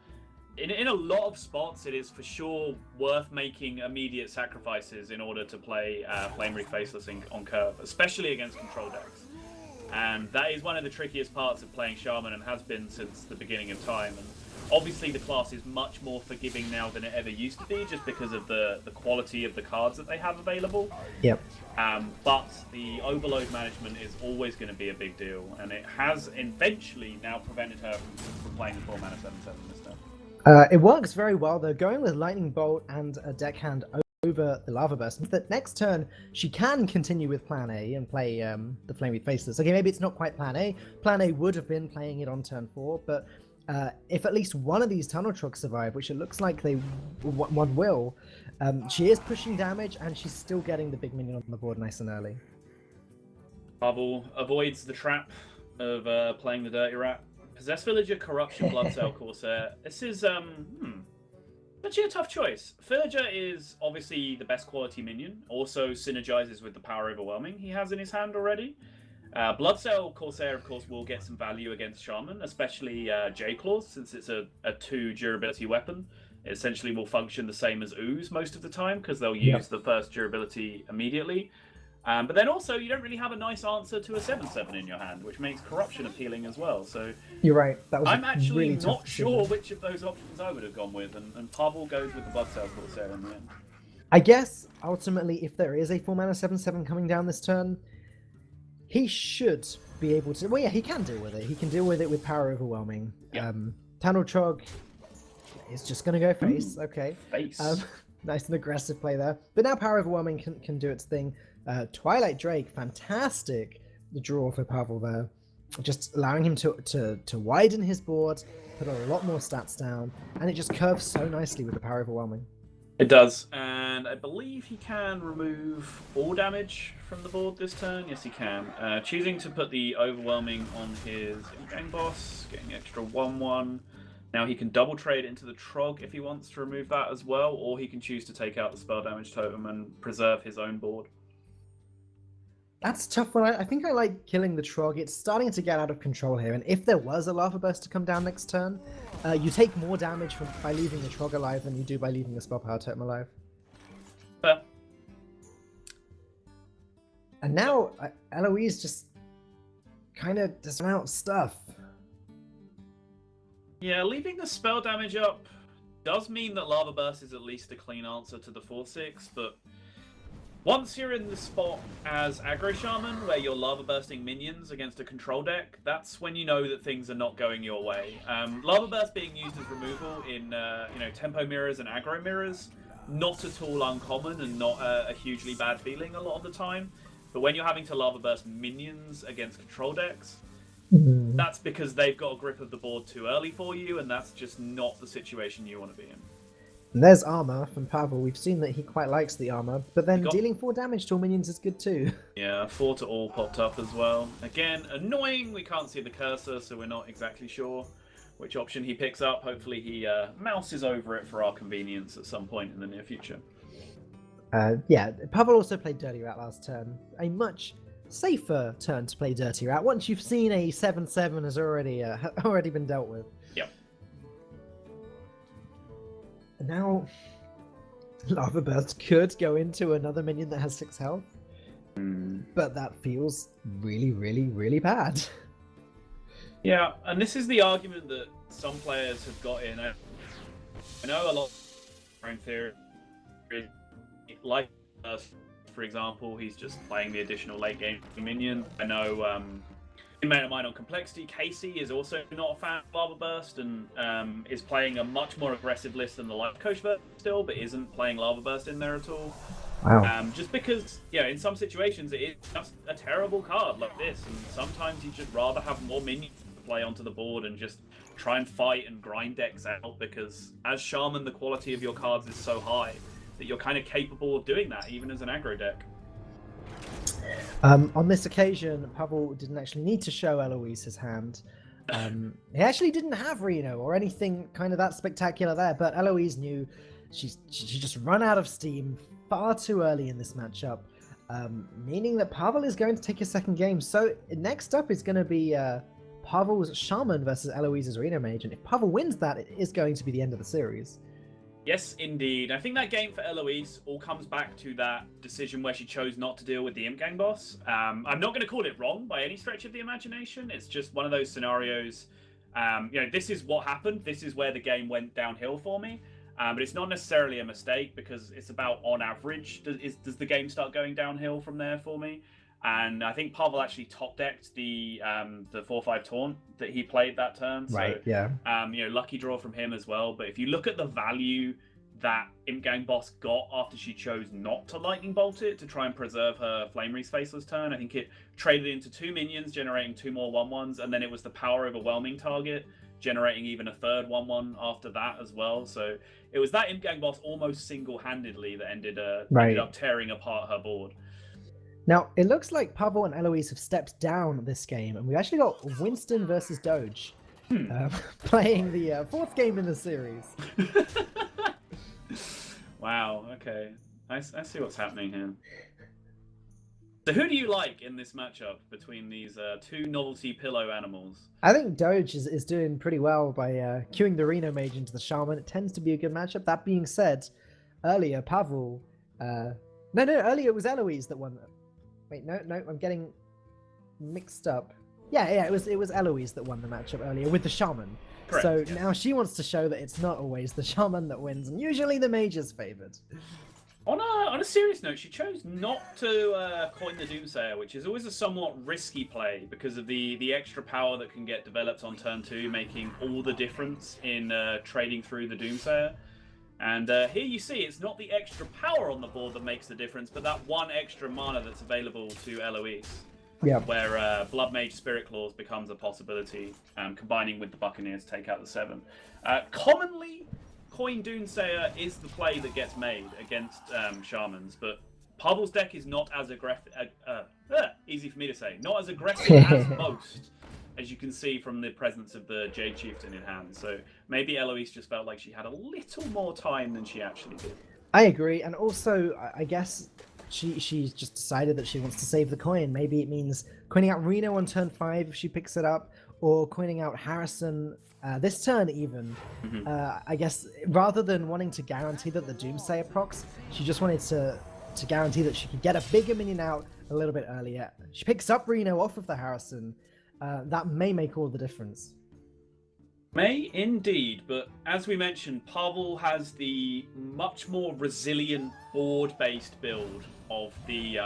Speaker 1: In a lot of spots, it is for sure worth making immediate sacrifices in order to play Flame Wreath Faceless on curve, especially against control decks. And that is one of the trickiest parts of playing Shaman, and has been since the beginning of time. And obviously the class is much more forgiving now than it ever used to be, just because of the quality of the cards that they have available.
Speaker 2: Yep.
Speaker 1: But the overload management is always going to be a big deal, and it has eventually now prevented her from playing the 4 mana 7/7 this turn.
Speaker 2: It works very well though, going with Lightning Bolt and a deckhand over the Lava Burst. But next turn, she can continue with Plan A and play the Flame Wreath Faceless. Okay, maybe it's not quite Plan A. Plan A would have been playing it on turn 4, but if at least one of these Tunnel Trogs survive, which it looks like one will, she is pushing damage and she's still getting the big minion on the board nice and early.
Speaker 1: Pavel avoids the trap of playing the Dirty Rat. Possessed Villager, Corruption, Blood Cell, Corsair. This is actually a tough choice. Villager is obviously the best quality minion, also synergizes with the Power Overwhelming he has in his hand already. Blood Cell Corsair, of course, will get some value against Shaman, especially J-Claws, since it's a 2 durability weapon. It essentially will function the same as Ooze most of the time, because they'll use the first durability immediately. But then also, you don't really have a nice answer to a 7/7 in your hand, which makes Corruption appealing as well. So
Speaker 2: you're right.
Speaker 1: I'm actually really not sure which of those options I would have gone with, and Pavel goes with the Blood Cell Corsair in the end.
Speaker 2: I guess, ultimately, if there is a 4 mana 7/7 coming down this turn, he should be able to... Well, yeah, he can deal with it. He can deal with it with Power Overwhelming.
Speaker 1: Yeah.
Speaker 2: Tunnel Trog is just going to go face. Okay.
Speaker 1: Face.
Speaker 2: Nice and aggressive play there. But now Power Overwhelming can do its thing. Twilight Drake, fantastic draw for Pavel there. Just allowing him to widen his board, put a lot more stats down, and it just curves so nicely with the Power Overwhelming.
Speaker 1: It does, and I believe he can remove all damage from the board this turn. Yes, he can. Choosing to put the Overwhelming on his Gang Boss, getting extra 1/1. Now he can double trade into the Trog if he wants to remove that as well, or he can choose to take out the spell damage totem and preserve his own board.
Speaker 2: That's a tough one. I think I like killing the Trog. It's starting to get out of control here, and if there was a Lava Burst to come down next turn, you take more damage by leaving the Trog alive than you do by leaving the Spell Power Totem alive.
Speaker 1: Fair.
Speaker 2: And now, Eloise just kind of does run out of stuff.
Speaker 1: Yeah, leaving the spell damage up does mean that Lava Burst is at least a clean answer to the 4/6, but once you're in the spot as Aggro Shaman, where you're Lava Bursting minions against a control deck, that's when you know that things are not going your way. Lava Burst being used as removal in Tempo Mirrors and Aggro Mirrors, not at all uncommon and not a hugely bad feeling a lot of the time. But when you're having to Lava Burst minions against control decks, that's because they've got a grip of the board too early for you, and that's just not the situation you want to be in.
Speaker 2: And there's armor from Pavel. We've seen that he quite likes the armor, but then dealing 4 damage to all minions is good too. Yeah,
Speaker 1: 4 to all popped up as well. Again, annoying. We can't see the cursor, so we're not exactly sure which option he picks up. Hopefully he mouses over it for our convenience at some point in the near future.
Speaker 2: Yeah, Pavel also played Dirty Rat last turn. A much safer turn to play Dirty Rat once you've seen a 7/7 has already been dealt with.
Speaker 1: Yep.
Speaker 2: Now, Lava Burst could go into another minion that has 6 health. But that feels really, really, really bad.
Speaker 1: Yeah, and this is the argument that some players have got in. I know a lot in theory, like for example, he's just playing the additional late game minion. I know a mate of mine on Complexity, Casey, is also not a fan of Lava Burst and is playing a much more aggressive list than the Life Coach version still, but isn't playing Lava Burst in there at all.
Speaker 2: Wow.
Speaker 1: Just because, in some situations it is just a terrible card like this, and sometimes you just rather have more minions to play onto the board and just try and fight and grind decks out, because as Shaman the quality of your cards is so high that you're kind of capable of doing that even as an aggro deck.
Speaker 2: On this occasion, Pavel didn't actually need to show Eloise his hand. He actually didn't have Reno or anything kind of that spectacular there, but Eloise knew she just run out of steam far too early in this matchup, meaning that Pavel is going to take his second game. So next up is going to be Pavel's Shaman versus Eloise's Reno Mage, and if Pavel wins that, it is going to be the end of the series.
Speaker 1: Yes, indeed. I think that game for Eloise all comes back to that decision where she chose not to deal with the Imp Gang boss. I'm not going to call it wrong by any stretch of the imagination. It's just one of those scenarios. This is what happened. This is where the game went downhill for me. But it's not necessarily a mistake, because it's about, on average, does the game start going downhill from there for me? And I think Pavel actually top decked the 4/5 taunt that he played that turn.
Speaker 2: Right. So, yeah.
Speaker 1: Lucky draw from him as well. But if you look at the value that Imp Gang boss got after she chose not to lightning bolt it to try and preserve her Flame Wreath's faceless turn, I think it traded into 2 minions, generating 2 more 1/1s, and then it was the power overwhelming target, generating even a third 1/1 after that as well. So it was that Imp Gang boss almost single-handedly that ended up tearing apart her board.
Speaker 2: Now, it looks like Pavel and Eloise have stepped down this game, and we've actually got Winston versus Doge playing the 4th game in the series.
Speaker 1: Wow, okay. I see what's happening here. So who do you like in this matchup between these 2 novelty pillow animals?
Speaker 2: I think Doge is doing pretty well by queuing the Reno Mage into the Shaman. It tends to be a good matchup. That being said, earlier Pavel... earlier it was Eloise that won. Wait, no, I'm getting mixed up. Yeah, it was Eloise that won the matchup earlier with the Shaman.
Speaker 1: Correct,
Speaker 2: so
Speaker 1: yes.
Speaker 2: Now she wants to show that it's not always the Shaman that wins, and usually the Mage is favored.
Speaker 1: On a serious note, she chose not to coin the Doomsayer, which is always a somewhat risky play because of the extra power that can get developed on turn 2, making all the difference in trading through the Doomsayer. And here you see it's not the extra power on the board that makes the difference, but that 1 extra mana that's available to Eloise.
Speaker 2: Yeah.
Speaker 1: Where Blood Mage Spirit Claws becomes a possibility, combining with the Buccaneers to take out the 7. Commonly, Coin Doomsayer is the play that gets made against Shamans, but Pavel's deck is not as aggressive. Easy for me to say. Not as aggressive as most, as you can see from the presence of the Jade Chieftain in hand. So maybe Eloise just felt like she had a little more time than she actually did.
Speaker 2: I agree, and also I guess she's just decided that she wants to save the coin. Maybe it means coining out Reno on turn 5 if she picks it up, or coining out Harrison this turn even. I guess rather than wanting to guarantee that the Doomsayer procs, she just wanted to guarantee that she could get a bigger minion out a little bit earlier. She picks up Reno off of the Harrison. That may make all the difference.
Speaker 1: May indeed, but as we mentioned, Pavel has the much more resilient board-based build of the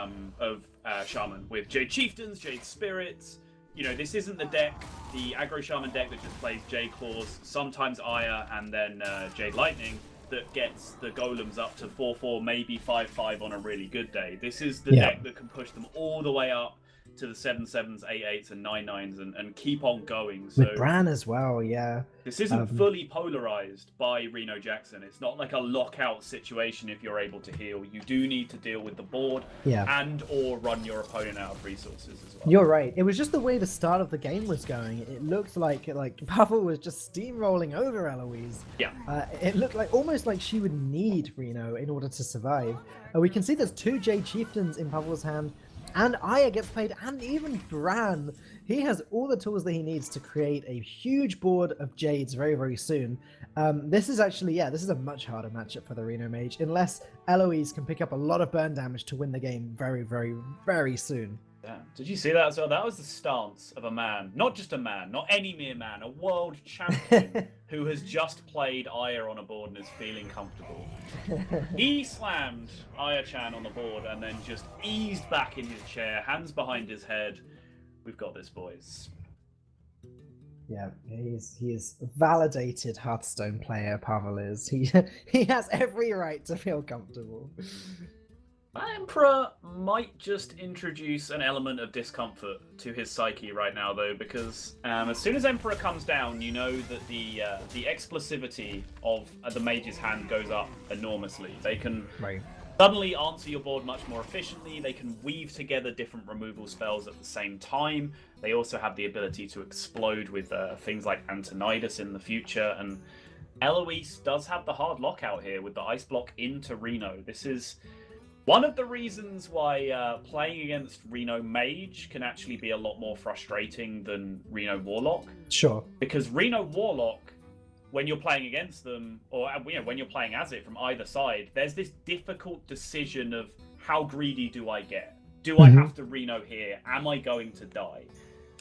Speaker 1: Shaman with Jade Chieftains, Jade Spirits. This isn't the deck, the aggro Shaman deck that just plays Jade Claws, sometimes Aya, and then Jade Lightning, that gets the golems up to 4/4, maybe 5/5 on a really good day. This is the deck that can push them all the way up to the 7/7s, 8/8s, and 9/9s, and keep on going. So
Speaker 2: with Bran as well, yeah.
Speaker 1: This isn't fully polarized by Reno Jackson. It's not like a lockout situation if you're able to heal. You do need to deal with the board and or run your opponent out of resources as well.
Speaker 2: You're right. It was just the way the start of the game was going. It looked like Pavel was just steamrolling over Eloise.
Speaker 1: Yeah.
Speaker 2: It looked like almost like she would need Reno in order to survive. We can see there's 2 Jade Chieftains in Pavel's hand. And Aya gets played, and even Bran. He has all the tools that he needs to create a huge board of Jades very, very soon. This is actually, this is a much harder matchup for the Reno Mage, unless Eloise can pick up a lot of burn damage to win the game very, very, very soon.
Speaker 1: Yeah. Did you see that as well? That was the stance of a man, not just a man, not any mere man, a world champion who has just played Aya on a board and is feeling comfortable. He slammed Aya-chan on the board and then just eased back in his chair, hands behind his head. We've got this, boys.
Speaker 2: Yeah, he is validated Hearthstone player, Pavel is. He has every right to feel comfortable.
Speaker 1: Emperor might just introduce an element of discomfort to his psyche right now, though, because as soon as Emperor comes down, you know that the explosivity of the mage's hand goes up enormously. They can suddenly answer your board much more efficiently. They can weave together different removal spells at the same time. They also have the ability to explode with things like Antonidas in the future. And Eloise does have the hard lockout here with the ice block into Reno. This is one of the reasons why playing against Reno Mage can actually be a lot more frustrating than Reno Warlock.
Speaker 2: Sure.
Speaker 1: Because Reno Warlock, when you're playing against them, or when you're playing as it from either side, there's this difficult decision of how greedy do I get? Do I have to Reno here? Am I going to die?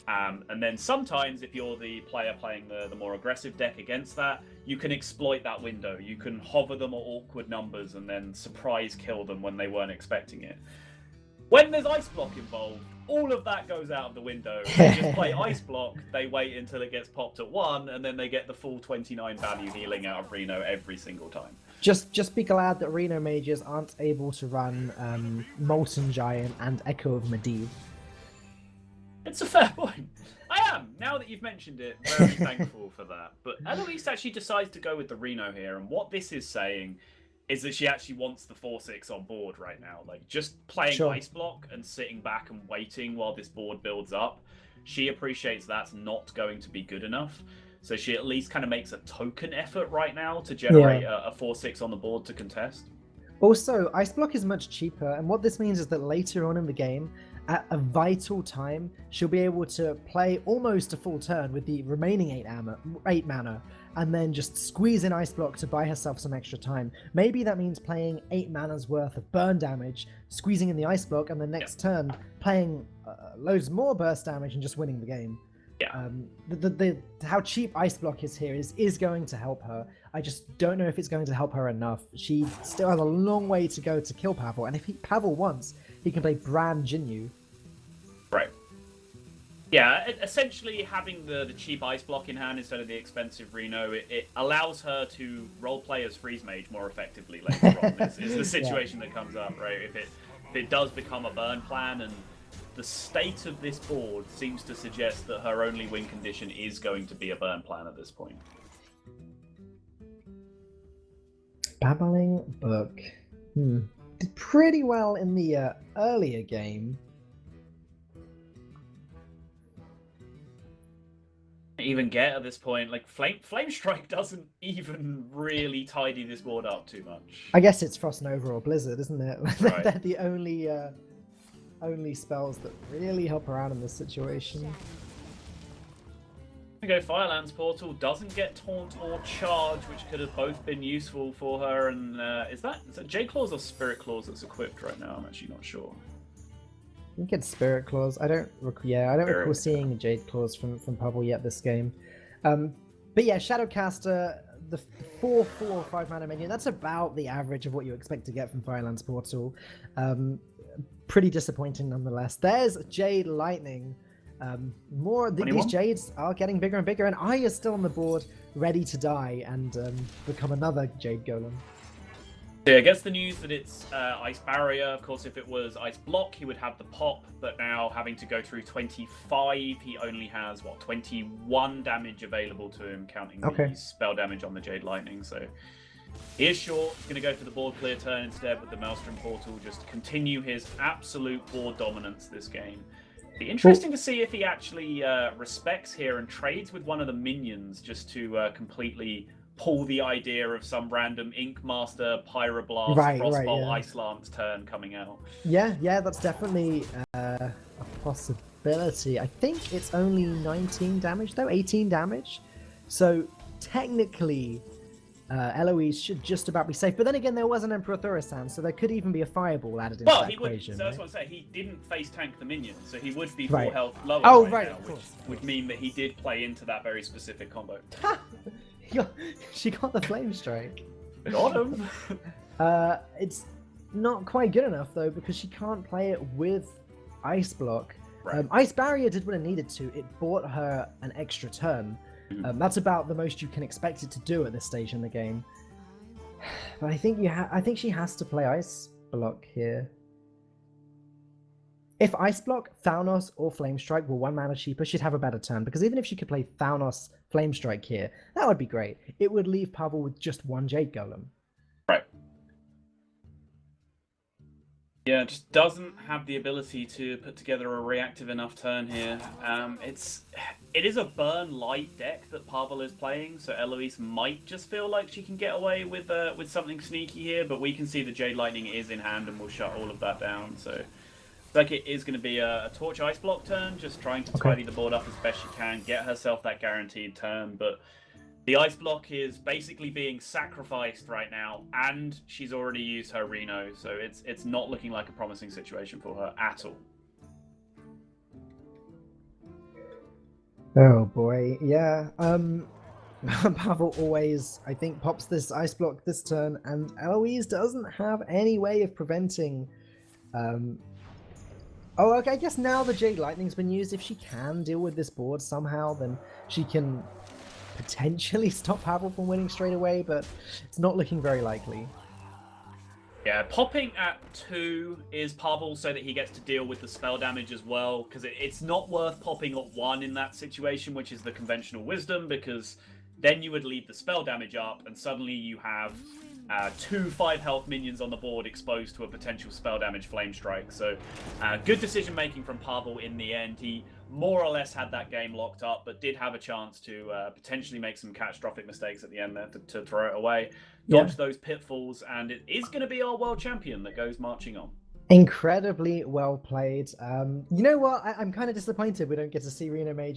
Speaker 1: And then sometimes, if you're the player playing the more aggressive deck against that, you can exploit that window. You can hover them at awkward numbers and then surprise kill them when they weren't expecting it. When there's Ice Block involved, all of that goes out of the window. They just play Ice Block, they wait until it gets popped at 1, and then they get the full 29 value healing out of Reno every single time.
Speaker 2: Just be glad that Reno Mages aren't able to run Molten Giant and Echo of Medivh.
Speaker 1: It's a fair point. I am, now that you've mentioned it, very thankful for that. But Eloise actually decides to go with the Reno here, and what this is saying is that she actually wants the 4-6 on board right now. Like, just playing Ice Block and sitting back and waiting while this board builds up, she appreciates that's not going to be good enough. So she at least kind of makes a token effort right now to generate a 4-6 on the board to contest.
Speaker 2: Also, Ice Block is much cheaper, and what this means is that later on in the game, at a vital time, she'll be able to play almost a full turn with the remaining 8 mana, and then just squeeze in Ice Block to buy herself some extra time. Maybe that means playing 8 mana's worth of burn damage, squeezing in the Ice Block, and the next turn playing loads more burst damage and just winning the game.
Speaker 1: Yeah.
Speaker 2: How cheap Ice Block is here is going to help her. I just don't know if it's going to help her enough. She still has a long way to go to kill Pavel, and if Pavel wants, he can play Bran Jinyu.
Speaker 1: Right. Yeah, essentially having the cheap Ice Block in hand instead of the expensive Reno, it allows her to roleplay as Freeze Mage more effectively later on. It's the situation that comes up, right? If it does become a burn plan, and the state of this board seems to suggest that her only win condition is going to be a burn plan at this point.
Speaker 2: Babbling Book. Did pretty well in the earlier game.
Speaker 1: Even get at this point, like Flame Strike doesn't even really tidy this board up too much.
Speaker 2: I guess it's Frost Nova or Blizzard, isn't it?
Speaker 1: Right.
Speaker 2: They're the only spells that really help her out in this situation.
Speaker 1: We go Firelands Portal, doesn't get Taunt or Charge, which could have both been useful for her. And is that Jade Claws or Spirit Claws that's equipped right now? I'm actually not sure.
Speaker 2: I think it's Spirit Claws. I don't recall seeing Jade Claws from Pavel yet this game. But yeah, Shadowcaster, the 4/4 5 mana minion, that's about the average of what you expect to get from Firelands Portal. Pretty disappointing nonetheless. There's Jade Lightning. These Jades are getting bigger and bigger, and Aya is still on the board, ready to die and become another Jade Golem.
Speaker 1: Yeah, gets the news that it's Ice Barrier. Of course, if it was Ice Block, he would have the pop, but now having to go through 25, he only has, 21 damage available to him, counting the spell damage on the Jade Lightning, so he is short. He's going to go for the board clear turn instead with the Maelstrom Portal, just to continue his absolute board dominance this game. Be interesting to see if he actually respects here and trades with one of the minions just to completely pull the idea of some random Ink Master, Pyroblast, Frostbolt, Ice Lance turn coming out.
Speaker 2: Yeah, that's definitely a possibility. I think it's only 19 damage though, 18 damage. So technically, Eloise should just about be safe. But then again, there was an Emperor Thurisan, so there could even be a Fireball added into that equation.
Speaker 1: So that's what I'm saying. He didn't face tank the minion, so he would be full health lower now, which would mean that he did play into that very specific combo.
Speaker 2: She got the Flame Strike.
Speaker 1: Got him.
Speaker 2: It's not quite good enough though, because she can't play it with Ice Block.
Speaker 1: Right.
Speaker 2: Ice Barrier did what it needed to. It bought her an extra turn. That's about the most you can expect it to do at this stage in the game. But I think she has to play Ice Block here. If Ice Block, Thanos, or Flame Strike were 1 mana cheaper, she'd have a better turn. Because even if she could play Thanos, Flame Strike here, that would be great. It would leave Pavel with just 1 Jade Golem.
Speaker 1: Right. Yeah, just doesn't have the ability to put together a reactive enough turn here. It is a burn light deck that Pavel is playing, so Eloise might just feel like she can get away with something sneaky here, but we can see the Jade Lightning is in hand and will shut all of that down. So like it is going to be a Torch Ice Block turn, just trying to tidy the board up as best she can, get herself that guaranteed turn, but the Ice Block is basically being sacrificed right now, and she's already used her Reno, so it's not looking like a promising situation for her at all.
Speaker 2: Oh boy, yeah. Pavel always, I think, pops this Ice Block this turn, and Eloise doesn't have any way of preventing... Oh, okay, I guess now the Jade Lightning's been used. If she can deal with this board somehow, then she can potentially stop Pavel from winning straight away, but it's not looking very likely.
Speaker 1: Yeah, popping at 2 is Pavel so that he gets to deal with the spell damage as well, because it's not worth popping at 1 in that situation, which is the conventional wisdom, because then you would leave the spell damage up, and suddenly you have 2 5 health minions on the board exposed to a potential spell damage Flame Strike. So good decision making from Pavel in the end. He more or less had that game locked up, but did have a chance to potentially make some catastrophic mistakes at the end there to throw it away, dodge those pitfalls, and it is going to be our world champion that goes marching on.
Speaker 2: Incredibly well played. You know what? I'm kind of disappointed we don't get to see Reno Major